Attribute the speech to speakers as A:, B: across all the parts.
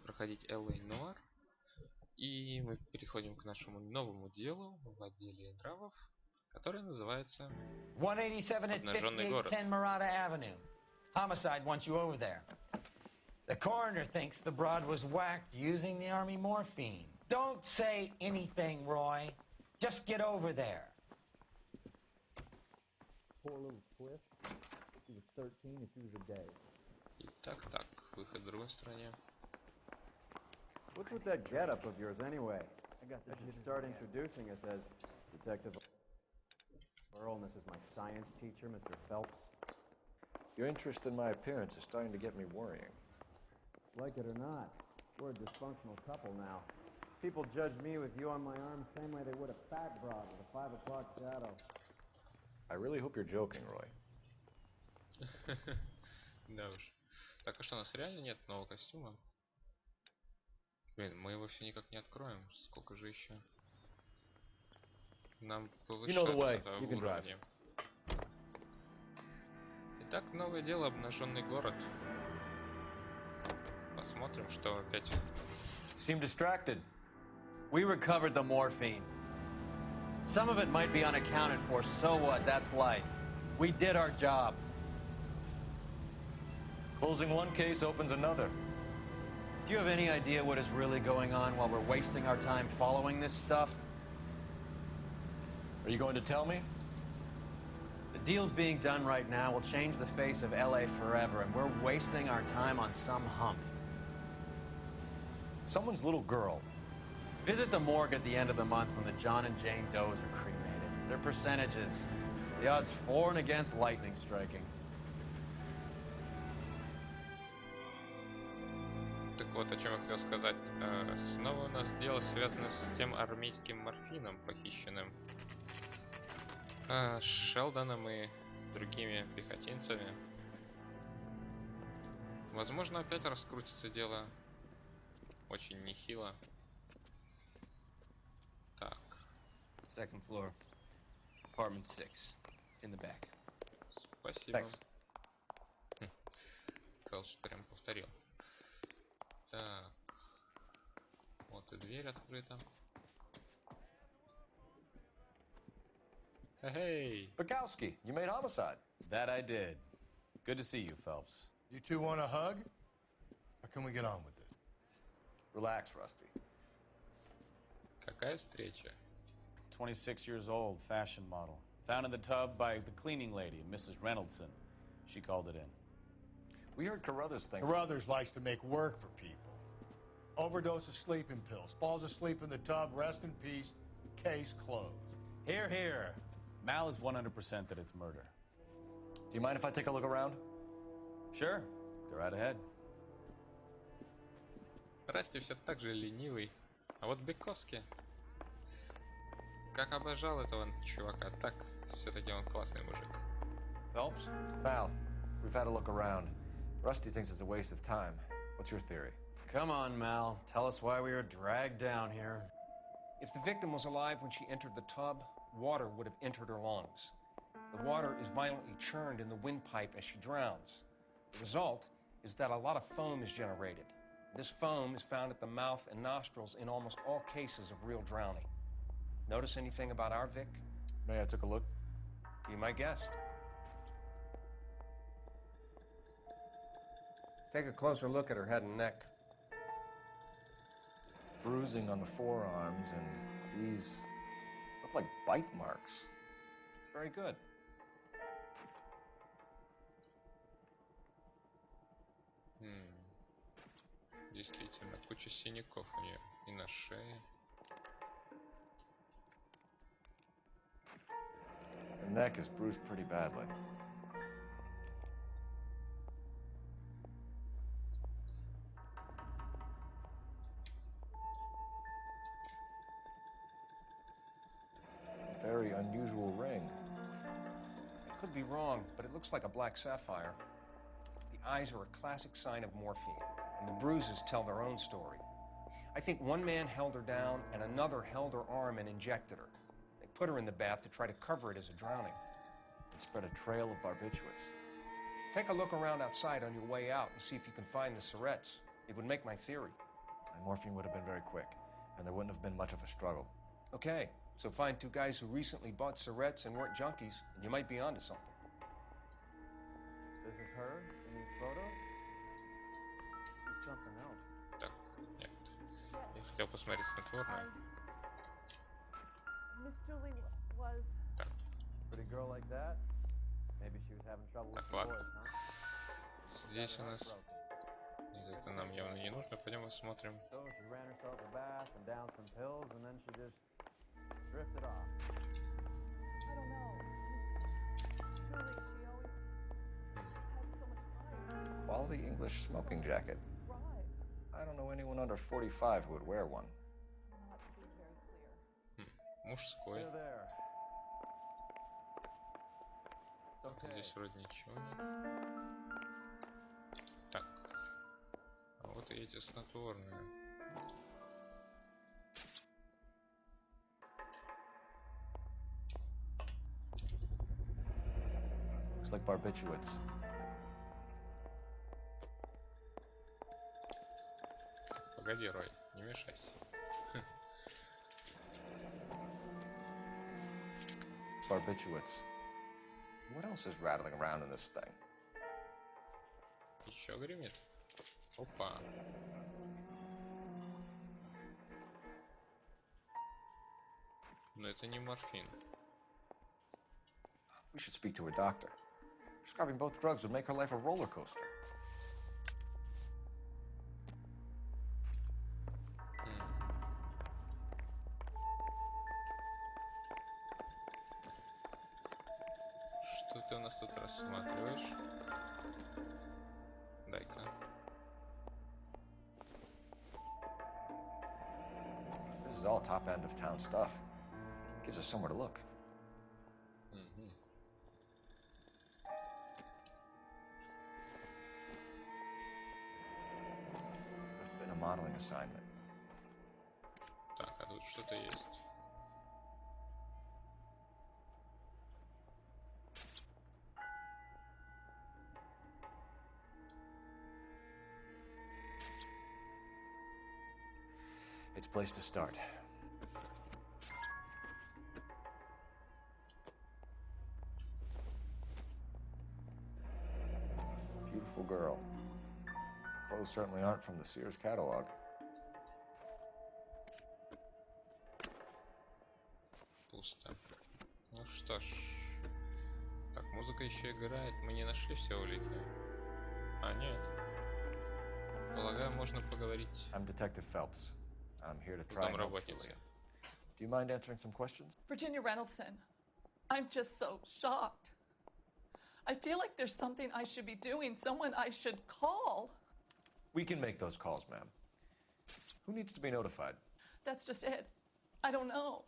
A: проходить LA Noire. И мы переходим к нашему новому делу в отделе нравов, которое называется
B: 187 at
A: Обнажённый город.
B: 5810 Murata Avenue. Homicide wants you over there. The coroner thinks the broad was whacked using the army morphine. Don't say anything, Roy. Just get over there.
C: Poor little twist. She was 13 if she was a day.
A: Итак, выход в другой стороне.
C: What's with that getup of yours anyway? I guess you start introducing us as Detective Earl, and this is my science teacher, Mr. Phelps.
D: Your interest in my appearance is starting to get me worrying.
C: Like it or not, we're a dysfunctional couple now. People judge me with you on my arm the same way they would a fat broad with a 5 o'clock shadow.
D: I really hope you're joking, Roy.
A: Да уж. Так, а что, у нас реально нет нового костюма? Блин, мы его все никак не откроем. Сколько же еще? Нам повышаться в уровне. Итак, новое дело «Обнажённый город». Посмотрим, что опять.
E: Seem distracted. We recovered the morphine. Some of it might be unaccounted for, so what? That's life. We did our job.
D: Closing one case opens another.
E: Do you have any idea what is really going on while we're wasting our time following this stuff?
D: Are you going to tell me?
E: The deals being done right now will change the face of LA forever, and we're wasting our time on some hump.
D: Someone's little girl.
E: Visit the morgue at the end of the month when the John and Jane Does are cremated. Their percentages. The odds for and against lightning striking.
A: Так вот, о чем я хотел сказать. Снова у нас дело связано с тем армейским морфином, похищенным Шелдоном и другими пехотинцами. Возможно, опять раскрутится дело очень нехило. Так.
F: Second floor, apartment 6, in the back.
A: Спасибо.
D: Thanks.
A: Фелч прям повторил. Так. Вот и дверь открыта. Hey.
D: Bukowski, you made homicide.
E: That I did. Good to see you, Phelps.
G: You two want a hug? Or can we get on with it?
D: Relax, Rusty.
A: Какая встреча?
H: 26 years old, fashion model. Found in the tub by the cleaning lady, Mrs. Reynoldson. She called it in.
D: We heard Carruthers thinks...
G: Carruthers likes to make work for people. Overdose of sleeping pills, falls asleep in the tub, rest in peace, case closed.
H: Here, here. Mal is 100% that it's murder.
D: Do you mind if I take a look around?
H: Sure. Go right ahead.
A: Расти все так же ленивый. А вот Бековский, как обожал этого чувака, так все-таки он классный мужик.
H: Phelps?
D: Mal, we've had a look around. Rusty thinks it's a waste of time. What's your theory?
E: Come on, Mal. Tell us why we were dragged down here.
I: If the victim was alive when she entered the tub, water would have entered her lungs. The water is violently churned in the windpipe as she drowns. The result is that a lot of foam is generated. This foam is found at the mouth and nostrils in almost all cases of real drowning. Notice anything about our Vic?
D: May I take a look?
I: Be my guest. Take a closer look at her head and neck.
D: Bruising on the forearms, and these look like bite marks.
I: Very good.
A: Действительно, куча синяков у нее и на шее.
D: The neck is bruised pretty badly. Very unusual ring.
I: I could be wrong, but it looks like a black sapphire. The eyes are a classic sign of morphine, and the bruises tell their own story. I think one man held her down and another held her arm and injected her. They put her in the bath to try to cover it as a drowning.
D: It spread a trail of barbiturates.
I: Take a look around outside on your way out and see if you can find the syrettes. It would make my theory.
D: And morphine would have been very quick, and there wouldn't have been much of a struggle.
I: Okay, so find two guys who recently bought cigarettes and weren't junkies, and you might be onto something.
C: This is her in these photos? It's something else.
A: Так, нет. Я хотел посмотреть снотворное.
J: Miss Julie was...
A: Так,
C: Pretty girl like that? Maybe she was having trouble with
A: так,
C: the
A: ладно.
C: boys, huh?
A: Здесь у нас... Нет, это нам явно не нужно. Пойдем посмотрим.
C: So she ran herself a bath and down some pills, and then she just drifted off.
J: I don't know. Julie, she always had so much pride.
D: Quality English smoking jacket.
J: Pride.
D: I don't know anyone under 45 who would wear one.
J: Not to be very clear.
A: Мужской.
C: There, there.
A: Так,
C: Okay.
A: здесь вроде ничего нет. Так. А вот и эти снотворные.
D: Looks like barbiturates.
A: Погоди, Рой, не мешайся.
D: Barbiturates. What else is rattling around in this thing?
A: Еще гремит. Опа. Но это не морфин.
D: We should speak to her doctor. Prescribing both drugs would make her life a roller coaster.
A: Что ты у нас тут рассматриваешь? Дай-ка.
D: This is all top end of town stuff. Gives us somewhere to look.
A: Мгм.
D: There's been a modeling assignment.
A: Так, а тут что-то есть.
D: It's a place to start. Beautiful girl. Clothes certainly aren't from the Sears catalog.
A: Пусто. Ну что ж. Так, музыка еще играет. Мы не нашли все улики. А, нет. Полагаю, можно поговорить
D: I'm Detective Phelps. I'm here to
A: с
D: try and help
A: домработницей.
D: Julia. Do you mind answering some questions?
J: Virginia Reynoldson, I'm just so shocked. I feel like there's something I should be doing, someone I should call.
D: We can make those calls, ma'am. Who needs to be notified?
J: That's just it. I don't know.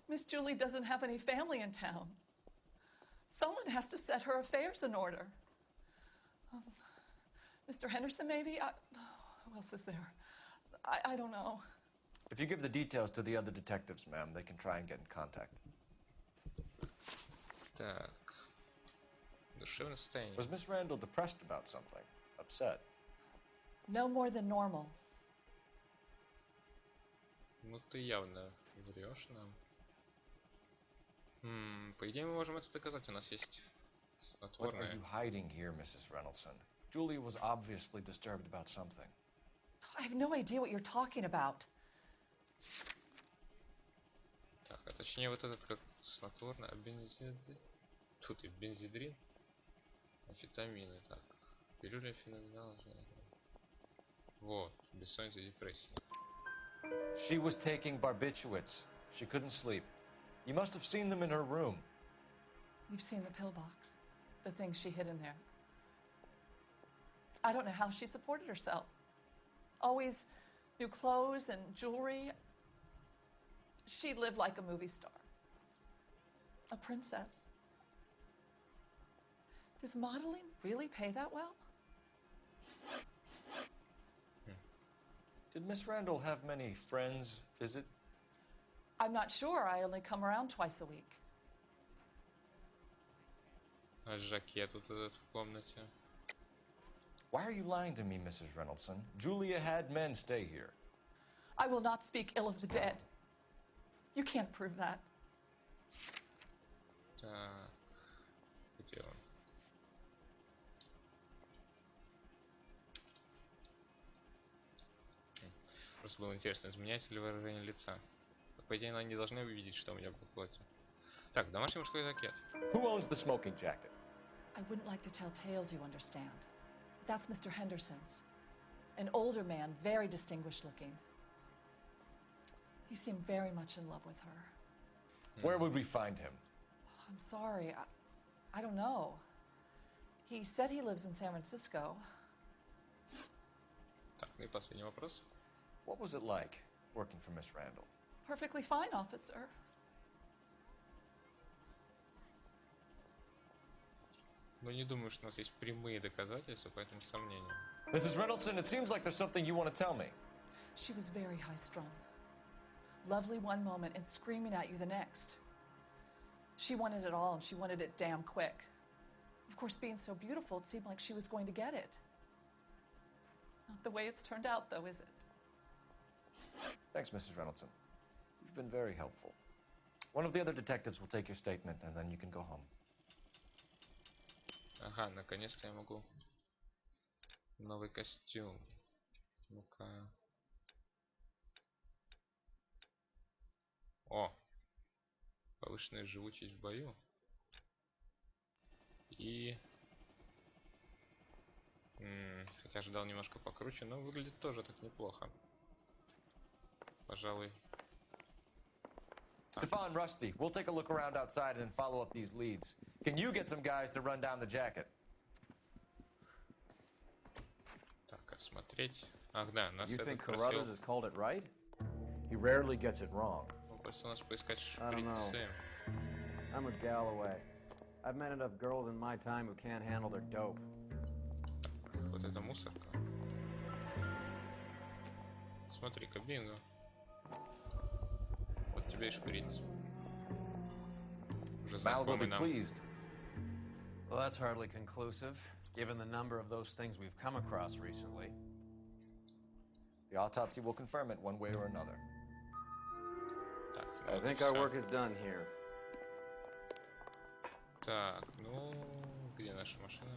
J: Miss Julie doesn't have any family in town. Someone has to set her affairs in order. Mr. Henderson, maybe? Who else is there? I don't know.
D: If you give the details to the other detectives, ma'am, they can try and get in contact.
A: Так. Душевное состояние.
D: Was Miss Randall depressed about something? Upset?
J: No more than normal.
A: Ну ты явно врешь нам. По идее мы можем это доказать. У нас есть
D: What are
A: снотворное.
D: you hiding here, Mrs. Reynoldson? Julia was obviously disturbed about something.
J: I have no idea what you're talking about.
A: Так, а точнее вот этот как снотворное, Тут и бензидрин, амфетамины, так, пилюля феноменала, вот, бессонница и депрессия.
D: She was taking barbiturates. She couldn't sleep. You must have seen them in her room.
J: You've seen the pillbox, the things she hid in there. I don't know how she supported herself. Always new clothes and jewelry. She lived like a movie star, a princess. Does modeling really pay that well?
D: Did Miss Randall have many friends visit?
J: I'm not sure. I only come around twice a week.
A: А жакет вот этот в комнате.
D: Why are you lying to me, Mrs. Reynoldson? Julia had men stay here.
J: I will not speak ill of the dead. You can't prove that.
A: Так, где он? Просто было интересно, изменяется ли выражение лица. По идее, они не должны увидеть, что у меня в плоти. Так, домашний мужской жакет.
D: Who owns the smoking jacket?
J: I wouldn't like to tell tales, you understand. That's Mr. Henderson's. An older man, very distinguished looking. He seemed very much in love with her.
D: Where would we find him?
J: I'm sorry, I don't know. He said he lives in San Francisco.
A: Так, ну и последний вопрос.
D: What was it like working for Miss Randall?
J: Perfectly fine, officer.
A: Но не думаю, что у нас есть прямые доказательства, поэтому сомнения.
D: Mrs. Reynoldson, it seems like there's something you want to tell me.
J: She was very high-strung. Lovely one moment and screaming at you the next. She wanted it all, and she wanted it damn quick. Of course, being so beautiful, it seemed like she was going to get it. Not the way it's turned out, though, is it?
D: Thanks, Mrs. Reynoldson. You've been very helpful. One of the other detectives will take your statement, and then you can go home.
A: Ага, наконец-то я могу. Новый костюм. Ну-ка. О! Повышенная живучесть в бою. И... хотя ожидал немножко покруче, но выглядит тоже так неплохо. Пожалуй.
D: Stefan, Rusty, we'll take a look around outside and then follow up these leads. Can you get some guys to run down the jacket?
A: Так, осмотреть. Ах да, нас
C: You
A: этот
C: think
A: просил...
C: Carruthers has called it right?
D: He rarely gets it wrong.
A: Он просил нас поискать
C: I don't know.
A: шприцы.
C: I'm with Galloway. I've met enough girls in my time who can't handle their dope.
A: Вот это мусорка. Смотри-ка, бинго. Вот тебе и шприц. Уже
D: Mal will be
A: знакомый нам.
D: pleased.
E: Well, that's hardly conclusive, given the number of those things we've come across recently.
D: The autopsy will confirm it one way or another.
A: Так, ну
C: I
A: вот и
C: think our
A: всё.
C: work is done here.
A: Так, ну... Где наша машина?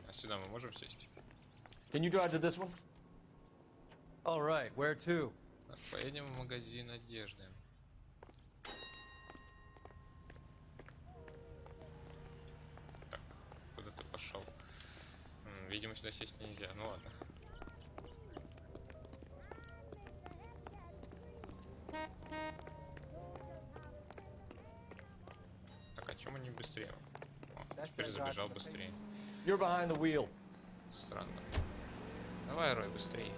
A: А сюда мы можем сесть?
D: Can you drive to this one?
E: All right, where to?
A: Так, поедем в магазин одежды. Так, куда ты пошел? Видимо, сюда сесть нельзя. Ну ладно. Так, а чем они быстрее? О, теперь забежал быстрее.
D: You're behind the wheel.
A: Странно. Давай, Рой, быстрее.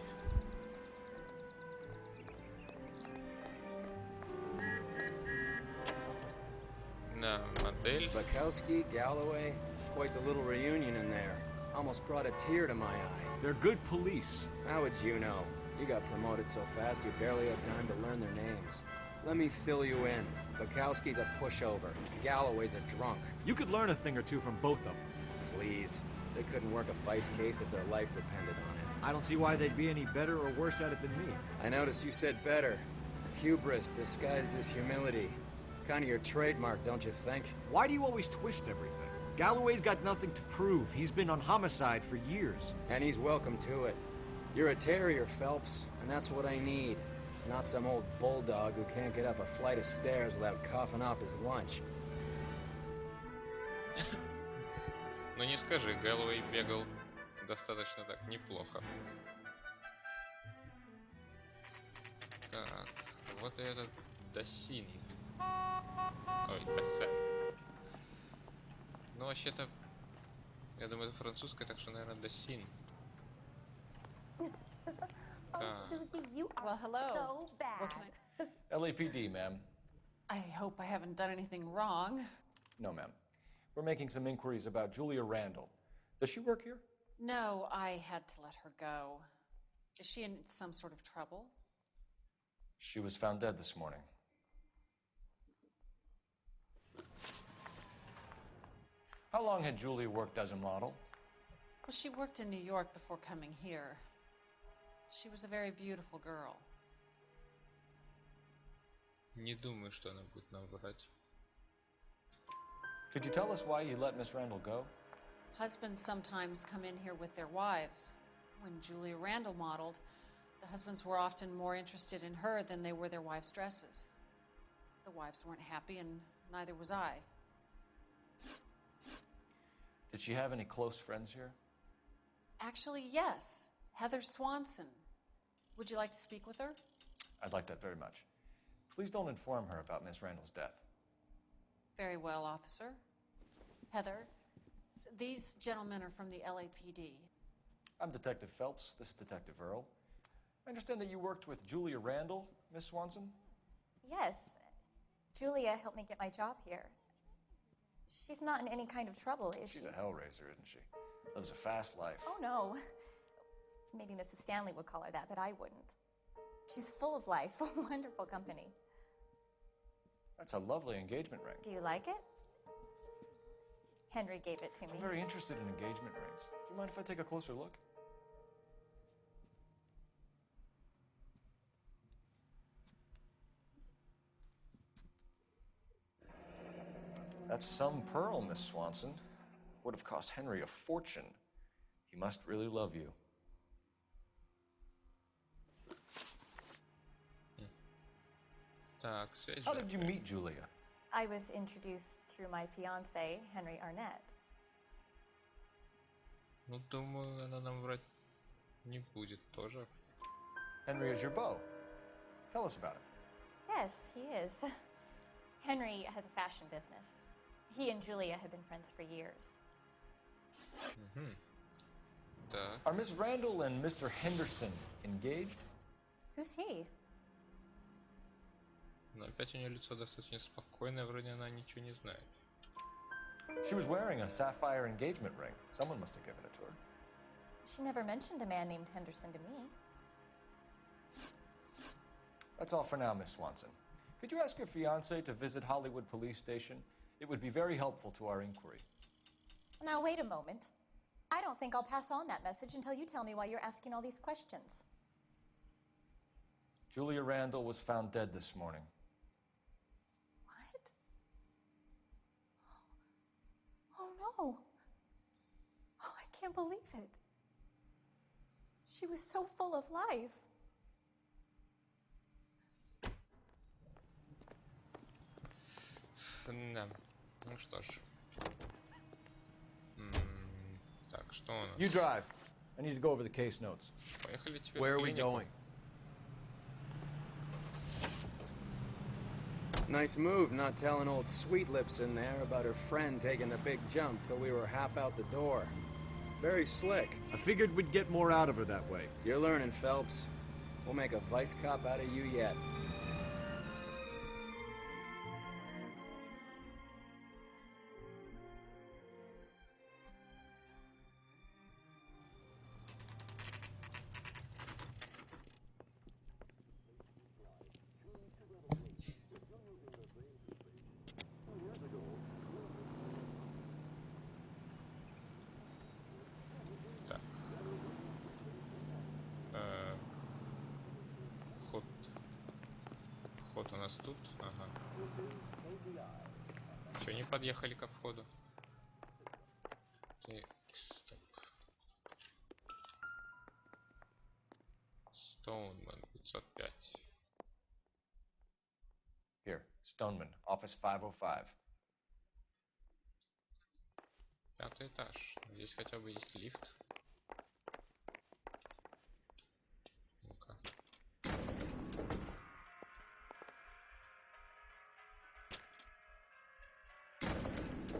A: На модель.
F: Bukowski, Galloway, quite the little reunion in there. Almost brought a tear to my eye.
K: They're good police.
F: How would you know? You got promoted so fast you barely had time to learn their names. Let me fill you in. Bukowski's a pushover. Galloway's a drunk.
K: You could learn a thing or two from both of them.
F: Please. They couldn't work a vice case if their life depended on it.
K: I don't see why they'd be any better or worse at it than me.
F: I noticed you said better. Hubris disguised as humility. Kind of your trademark, don't you think?
K: Why do you always twist everything? Galloway's got nothing to prove. He's been on homicide for years.
F: And he's welcome to it. You're a terrier, Phelps, and that's what I need. Not some old bulldog who can't get up a flight of stairs without coughing up his lunch.
A: Ну не скажи, Гэллоуэй бегал достаточно так неплохо. Так, вот и этот Досин. Ой, Досен. Ну вообще-то, я думаю, это французское, так что, наверное, Досин.
L: Well, hello. What can
D: LAPD, ma'am.
L: I hope I haven't done anything wrong.
D: No, ma'am. We're making some inquiries about Julia Randall. Does she work here?
L: No, I had to let her go. Is she in some sort of trouble?
D: She was found dead this morning. How long had Julia worked as a model?
L: Well, she worked in New York before coming here. She was a very beautiful girl.
A: Не думаю, что она будет нам врать.
D: Could you tell us why you let Miss Randall go?
L: Husbands sometimes come in here with their wives. When Julia Randall modeled, the husbands were often more interested in her than they were their wives' dresses. The wives weren't happy, and neither was I.
D: Did she have any close friends here?
L: Actually, yes. Heather Swanson. Would you like to speak with her?
D: I'd like that very much. Please don't inform her about Miss Randall's death.
L: Very well, officer. Heather, these gentlemen are from the LAPD.
D: I'm Detective Phelps. This is Detective Earl. I understand that you worked with Julia Randall, Miss Swanson?
M: Yes. Julia helped me get my job here. She's not in any kind of trouble, is she?
D: She's a hellraiser, isn't she? Lives a fast life.
M: Oh, no. Maybe Mrs. Stanley would call her that, but I wouldn't. She's full of life, wonderful company.
D: That's a lovely engagement ring.
M: Do you like it? Henry gave it to me.
D: I'm very interested in engagement rings. Do you mind if I take a closer look? That's some pearl, Miss Swanson. Would have cost Henry a fortune. He must really love you.
A: Так, связь
D: How did you
A: жаркая.
D: meet Julia?
M: I was introduced through my fiancé, Henry Arnett.
A: Ну, думаю, она нам врать не будет тоже.
D: Henry is your beau. Tell us about it.
M: Yes, he is. Henry has a fashion business. He and Julia have been friends for years.
A: Угу. Так.
D: Are Miss Randall and Mr. Henderson engaged?
M: Who's he?
A: Но опять у нее лицо достаточно спокойное, вроде она ничего не знает.
D: She was wearing a sapphire engagement ring. Someone must have given it to her.
M: She never mentioned a man named Henderson to me.
D: That's all for now, Miss Swanson. Could you ask your fiancé to visit Hollywood Police Station? It would be very helpful to our inquiry.
M: Now, wait a moment. I don't think I'll pass on that message until you tell me why you're asking all these questions.
D: Julia Randall was found dead this morning.
M: What? Oh, no. Oh, I can't believe it. She was so full of life.
A: Да. Ну что ж. Так, что у нас?
D: You drive. I need to go over the case notes.
A: Поехали теперь
E: Where
A: в
E: are we
A: клинику.
E: going?
F: Nice move not telling old Sweet Lips in there about her friend taking the big jump till we were half out the door. Very slick.
K: I figured we'd get more out of her that way.
F: You're learning, Phelps. We'll make a vice cop out of you yet.
A: Так. Ход. Ход у нас тут. Ага. Че, не подъехали ко входу? Так, стоп. Стоунман 505.
D: Here, Stoneman, office 505.
A: 5-й этаж. Здесь хотя бы есть лифт. Ну-ка.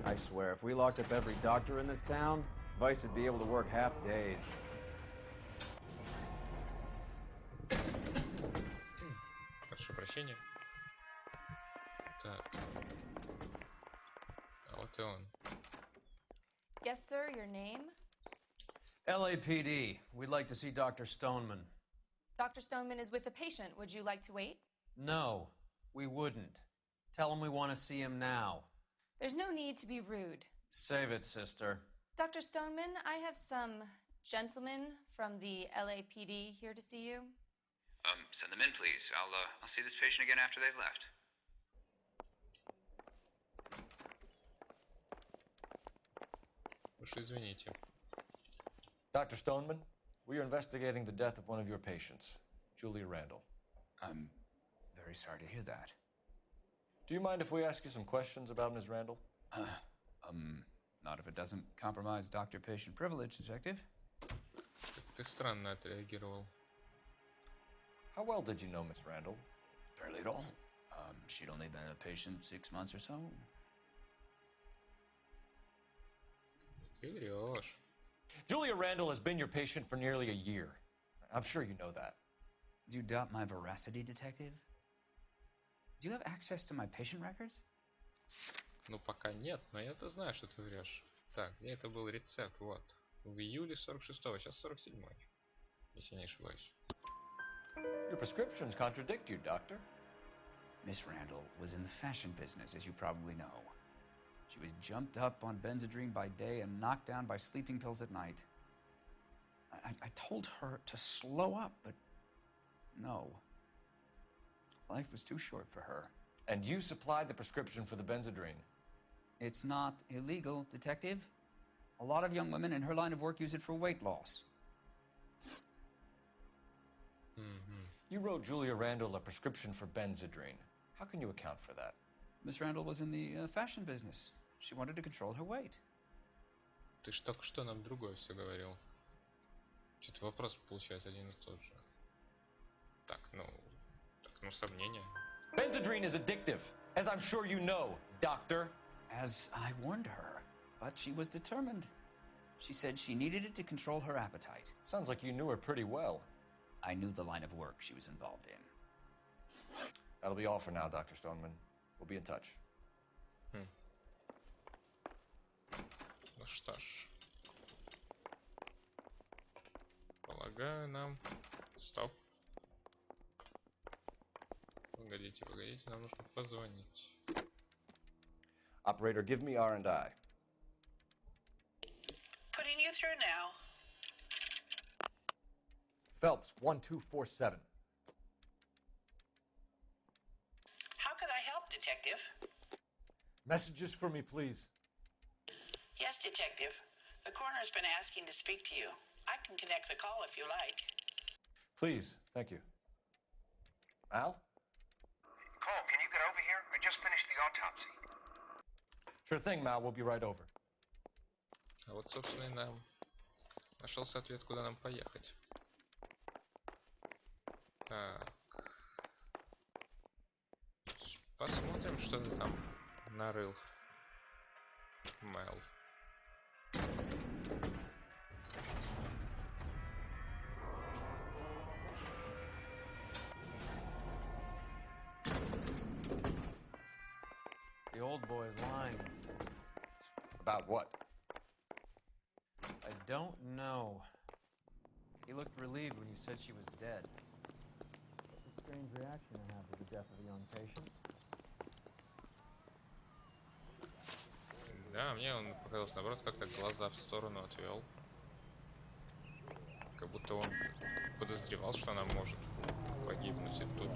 C: I swear, if we locked up every doctor in this town, Vice would be able to work half days.
A: Прошу прощения. Так. А вот и он.
J: Yes, sir, your name?
E: LAPD. We'd like to see Dr. Stoneman.
N: Dr. Stoneman is with a patient. Would you like to wait?
E: No, we wouldn't. Tell him we want to see him now.
N: There's no need to be rude.
E: Save it, sister.
N: Dr. Stoneman, I have some gentlemen from the LAPD here to see you.
O: Send them in, please. I'll see this patient again after they've left.
A: Уж извините.
D: Dr. Stoneman, we are investigating the death of one of your patients, Julia Randall.
O: I'm very sorry to hear that.
D: Do you mind if we ask you some questions about Ms. Randall?
O: Not if it doesn't compromise doctor-patient privilege, Detective.
A: Ты странно отреагировал.
D: How well did you know Miss Randall?
O: Barely at all. She'd only been a patient 6 months or so.
A: Ты врешь.
D: Julia Randall has been your patient for nearly a year. I'm sure you know that.
O: Do you doubt my veracity, Detective? Do you have access to my patient records?
A: Ну, пока нет, но я-то знаю, что ты врешь. Так, где это был рецепт? Вот. В июле 46-го, сейчас 47-й. Если не ошибаюсь.
D: Your prescriptions contradict you, Doctor.
O: Miss Randall was in the fashion business, as you probably know. She was jumped up on Benzedrine by day and knocked down by sleeping pills at night. I told her to slow up, but no. Life was too short for her.
D: And you supplied the prescription for the Benzedrine.
O: It's not illegal, Detective. A lot of young women in her line of work use it for weight loss.
D: You wrote Julia Randall a prescription for Benzedrine. How can you account for that?
O: Miss Randall was in the fashion business. She wanted to control her weight.
A: Ты ж только что нам другое все говорил. Что-то вопрос получается один и тот же. Так, ну сомнения.
D: Benzedrine is addictive, as I'm sure you know, Doctor.
O: As I warned her, but she was determined. She said she needed it to control her appetite.
D: Sounds like you knew her pretty well.
O: I knew the line of work she was involved in.
D: That'll be all for now, Dr. Stoneman. We'll be in touch.
A: Ну что ж. Полагаю, нам... Стоп. Погодите, нам нужно позвонить.
D: Operator, give me R&I.
P: Putting you through now.
K: Phelps, 1247.
P: How could I help, Detective?
K: Messages for me, please.
P: Yes, Detective. The coroner's been asking to speak to you. I can connect the call if you like.
D: Please, thank you. Al?
Q: Cole, can you get over here? I just finished the autopsy.
D: Sure thing, Mal. We'll be right over.
A: А вот, собственно, и нам нашелся ответ, куда нам поехать. Так. Посмотрим, что ты там нарыл. Мэл.
E: The old boy is lying.
D: About what?
E: I don't know. He looked relieved when you said she was dead.
C: It's a strange reaction to have to the death of a young patient.
A: Да, мне он показался, наоборот, как-то глаза в сторону отвел. Как будто он подозревал, что она может погибнуть и тут.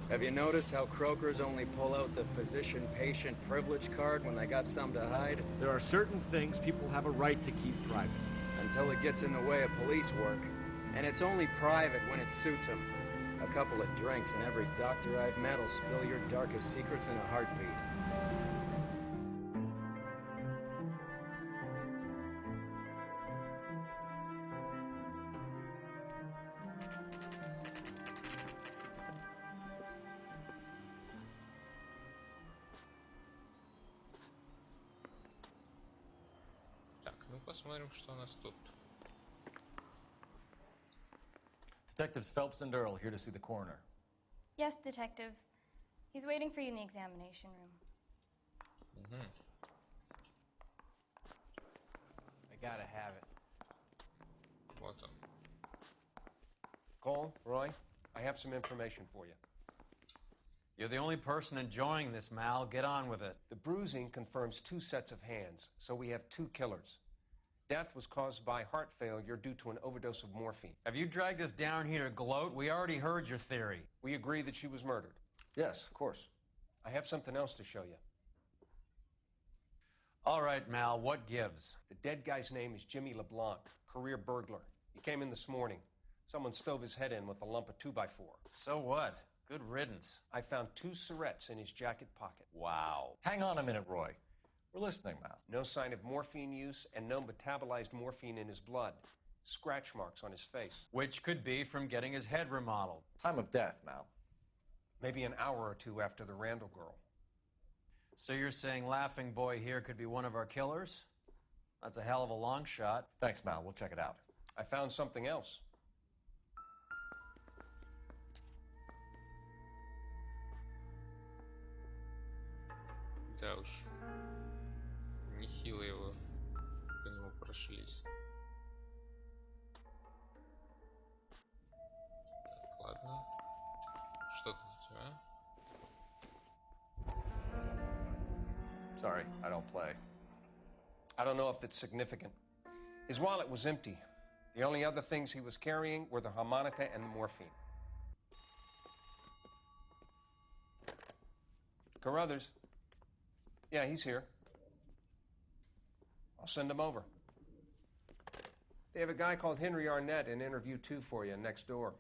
F: Have you noticed how croakers only pull out the physician-patient privilege card when they got something to hide?
K: There are certain things people have a right to keep private.
F: Until it gets in the way of police work. And it's only private when it suits them. A couple of drinks and every doctor I've met will spill your darkest secrets in a heartbeat.
A: Посмотрим, что у нас тут.
D: Detectives Phelps and Earl here to see the coroner.
R: Yes, Detective. He's waiting for you in the examination room.
E: I gotta have it.
A: Вот он.
I: Cole, Roy, I have some information for you.
E: You're the only person enjoying this, Mal. Get on with it.
I: The bruising confirms 2 sets of hands, so we have 2 killers. Death was caused by heart failure due to an overdose of morphine.
E: Have you dragged us down here to gloat? We already heard your theory.
I: We agree that she was murdered.
D: Yes, of course.
I: I have something else to show you.
E: All right, Mal, what gives?
I: The dead guy's name is Jimmy LeBlanc, career burglar. He came in this morning. Someone stove his head in with a lump of 2x4.
E: So what? Good riddance.
I: I found 2 syrettes in his jacket pocket.
E: Wow.
D: Hang on a minute, Roy. We're listening, Mal.
I: No sign of morphine use and no metabolized morphine in his blood. Scratch marks on his face.
E: Which could be from getting his head remodeled.
D: Time of death, Mal.
I: Maybe an hour or 2 after the Randall girl.
E: So you're saying Laughing Boy here could be one of our killers? That's a hell of a long shot.
D: Thanks, Mal. We'll check it out.
I: I found something else.
A: Да уж. Нехило его по нему прошлись. Так, ладно. Что тут у тебя?
D: Sorry, I don't play.
I: I don't know if it's significant. His wallet was empty. The only other things he was carrying were the harmonica and the morphine. Carruthers. Yeah, he's here. I'll send him over. They have a guy called Henry Arnett in interview 2 for you next door.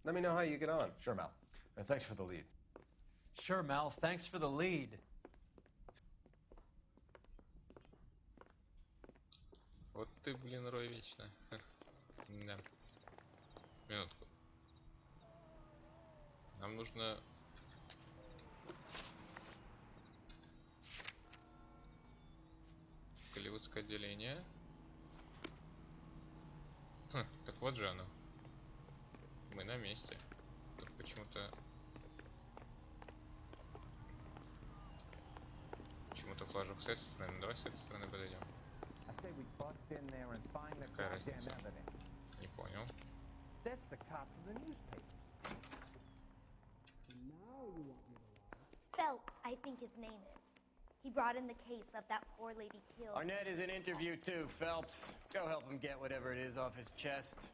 I: Let me know how you get on.
D: Sure, Mal. And thanks for the lead.
E: Sure, Mal. Thanks for the lead.
A: Вот ты, блин, Рой, вечно. Да. Минутку. Нам нужно... Голливудское отделение. Так вот же оно. Мы на месте. Тут почему-то... Почему-то флажок с этой стороны. Давай с этой стороны подойдем. Какая разница? Не понял.
S: Phelps, I think his name is. He brought in the case of that poor lady killed.
F: Arnett is in interview too, Phelps. Go help him get whatever it is off his chest.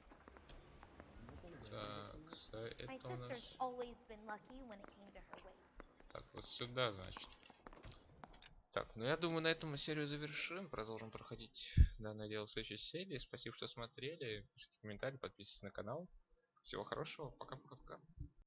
A: Так,
S: My
A: это у
S: sister's
A: нас...
S: always been lucky when it came to her weight.
A: Так, вот сюда, значит. Так, ну я думаю, на этом мы серию завершим. Продолжим проходить данное дело в следующей серии. Спасибо, что смотрели. Пишите комментарии, подписывайтесь на канал. Всего хорошего. Пока-пока-пока.